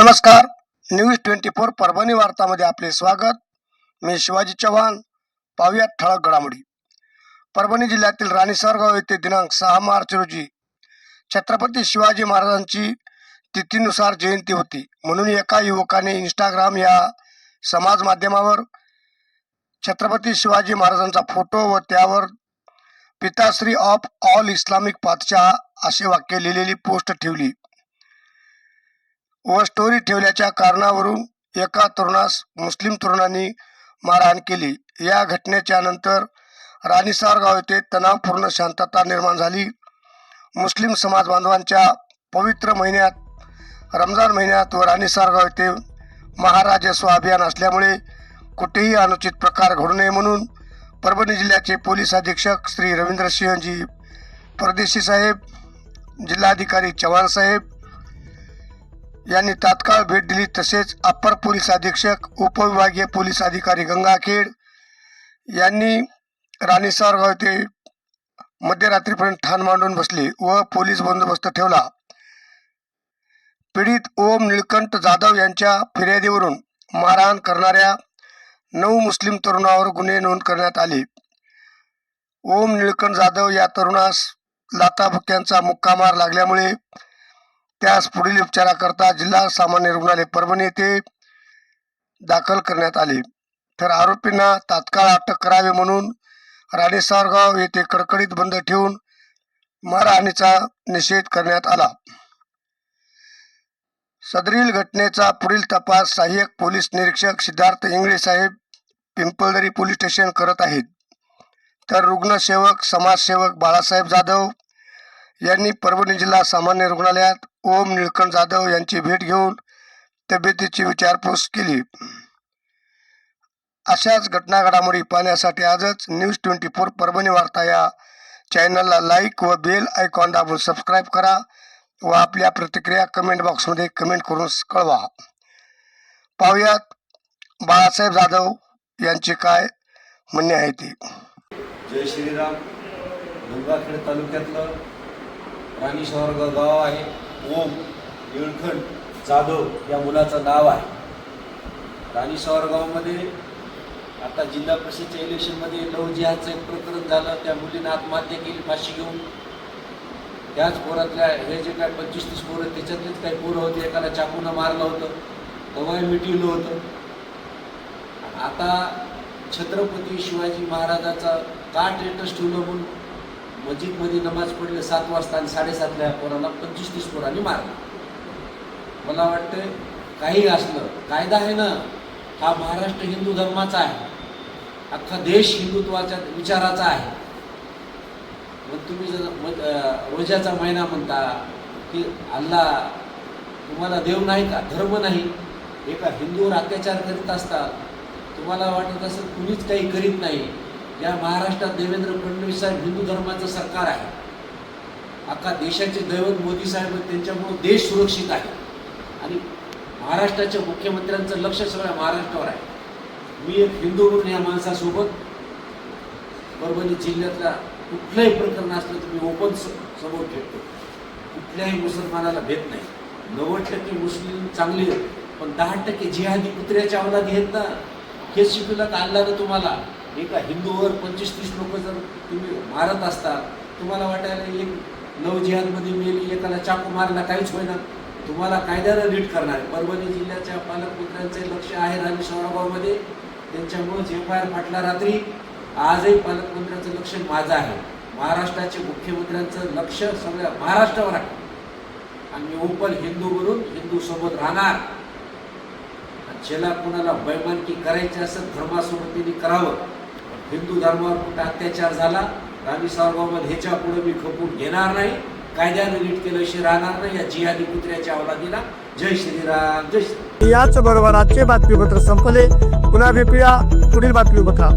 नमस्कार. न्यूज 24 परभणी वार्तामध्ये आपले स्वागत. मी शिवाजी चव्हाण. पाहुयात ठळक घडामोडी. परभणी जिल्ह्यातील राणी सरगाव येथे दिनांक 6 मार्च रोजी छत्रपती शिवाजी महाराजांची तिथीनुसार जयंती होती. म्हणून एका युवकाने इंस्टाग्राम या समाज माध्यमावर छत्रपती शिवाजी महाराजांचा फोटो व त्यावर पिताश्री ऑफ ऑल इस्लामिक बादशाह असे वाक्य लिहिलेली पोस्ट ठेवली व स्टोरी ठेवल्याच्या कारणावरून एका तरुणास मुस्लिम तरुणांनी मारहाण केली. या घटनेच्या नंतर राणी सरगाव येथे तणावपूर्ण शांतता निर्माण झाली. मुस्लिम समाज बांधवांच्या पवित्र महिन्यात रमजान महिन्यात व राणी सरगाव येथे महाराजस्व अभियान असल्यामुळे कुठेही अनुचित प्रकार घडू नये म्हणून परभणी जिल्ह्याचे पोलीस अधीक्षक श्री रवींद्र सिंहजी परदेशी साहेब, जिल्हाधिकारी चव्हाण साहेब यांनी तात्काळ भेट दिली. तसेच अप्पर पोलीस अधीक्षक उपविभागीय पोलीस अधिकारी गंगाखेड यांनी राणी सरगाव येथे मध्यरात्रीपर्यंत ठाण मांडून बसले व पोलीस बंदोबस्त ठेवला. पीडित ओम निळकंठ जाधव यांच्या फिर्यादीवरून मारहाण करणाऱ्या 9 मुस्लिम तरुणावर गुन्हे नोंद करण्यात आले. ओम निळकंठ जाधव या तरुणास लाथाबुक्क्यांचा मुक्का मार लागल्यामुळे त्यास पुढील उपचाराकरता जिल्हा सामान्य रुग्णालय परभणी येथे दाखल करण्यात आले. तर आरोपींना तात्काळ अटक करावे म्हणून राणी सरगाव येथे कडकडीत बंद ठेवून मारहाणीचा निषेध करण्यात आला. सदरील घटनेचा पुढील तपास सहाय्यक पोलीस निरीक्षक सिद्धार्थ इंगळे साहेब पिंपळदरी पोलीस स्टेशन करत आहेत. तर रुग्णसेवक समाजसेवक बाळासाहेब जाधव यांनी परभणी जिल्हा सामान्य रुग्णालयात ओम निळकंठ जाधव यांची भेट घेऊन तब्येतीची विचारपूस केली. अशाच घटना घडामोडी पाहण्यासाठी आजच न्यूज 24 परभणी वार्ता या चॅनलला लाईक व बेल आयकॉन दाबून सबस्क्राईब करा व आपल्या प्रतिक्रिया कमेंट बॉक्समध्ये कमेंट करून कळवा. पाहुयात बाळासाहेब जाधव यांचे काय म्हणणे आहे ते. जय श्रीराम. गंगाखेड तालुक्यातलं राणी सरगाव गाव आहे. ओम निळकंठ जाधव या मुलाचं नाव आहे. राणी सरगावमध्ये आता जिल्हा परिषदेच्या इलेक्शनमध्ये लव्ह जिहादचं एक प्रकरण झालं. त्या मुलीनं आत्महत्या केली फाशी घेऊन. त्याच पोरातल्या हे जे काय 25-30 पोरं त्याच्यातलेच काही पोरं होते. एकाला चाकूनं मारलं होतं, तवाही मिटवलं होतं. आता छत्रपती शिवाजी महाराजाचा का स्टेटस ठेवलं म्हणून मस्जिदमध्ये नमाज पडले 7 वाजता आणि 7:30ला पोराला 25-30 पोरांनी मारलं. मला वाटतं काही असलं कायदा आहे ना, हा महाराष्ट्र हिंदू धर्माचा आहे. अख्खा देश हिंदुत्वाच्या विचाराचा आहे. मग तुम्ही रोजाचा महिना म्हणता की अल्लाह तुम्हाला देव नाही का, धर्म नाही, एका हिंदूवर अत्याचार करीत असतात. तुम्हाला वाटत असेल कुणीच काही करीत नाही. या महाराष्ट्रात देवेंद्र फडणवीस साहेब हिंदू धर्माचं सरकार आहे. अख्खा देशाचे दैवत मोदी साहेब, त्यांच्यामुळे देश सुरक्षित आहे. आणि महाराष्ट्राच्या मुख्यमंत्र्यांचं लक्ष सगळ्या महाराष्ट्रावर आहे. मी एक हिंदू म्हणून या माणसासोबत परभणी जिल्ह्यातल्या कुठलंही प्रकरण असलं तर मी ओपन समोर ठेवतो. कुठल्याही मुसलमानाला भेद नाही. 90% मुस्लिम चांगले आहेत, पण 10% जिहादी कुत्र्याच्या अवलादी आहेत ना. हे शिकवलं का अल्लानं तुम्हाला? एका हिंदूवर 25-30 लोक जर तुम्ही मारत असता, तुम्हाला वाटायला एक लव्ह जिहादमध्ये मेली, एकाला चाकू मारला, काहीच होईना. तुम्हाला कायद्यानं नीट करणार आहे. परभणी जिल्ह्याच्या पालकमंत्र्यांचे लक्ष आहे राणी सरगावमध्ये. त्यांच्यामुळेच FIR फाटला रात्री. आजही पालकमंत्र्यांचं लक्ष माझं आहे. महाराष्ट्राचे मुख्यमंत्र्यांचं लक्ष सगळ्या महाराष्ट्रावर आहे. आणि ओपन हिंदू म्हणून हिंदूसोबत राहणार. ज्याला कोणाला बैमानकी करायची असेल धर्मासोबत त्यांनी करावं. हिंदू धर्मावर कुठं अत्याचार झाला राणी सरगावमध्ये ह्याच्या पुढे मी खपून घेणार नाही. कायद्याने नीट केल्याशिवाय राहणार नाही या जिहादी कुत्र्याच्या अवलादीला. जय श्रीराम. जय श्री. याच बरोबर आजचे बातमीपत्र संपले. पुन्हा भेटूया पुढील बातमीपत्रात.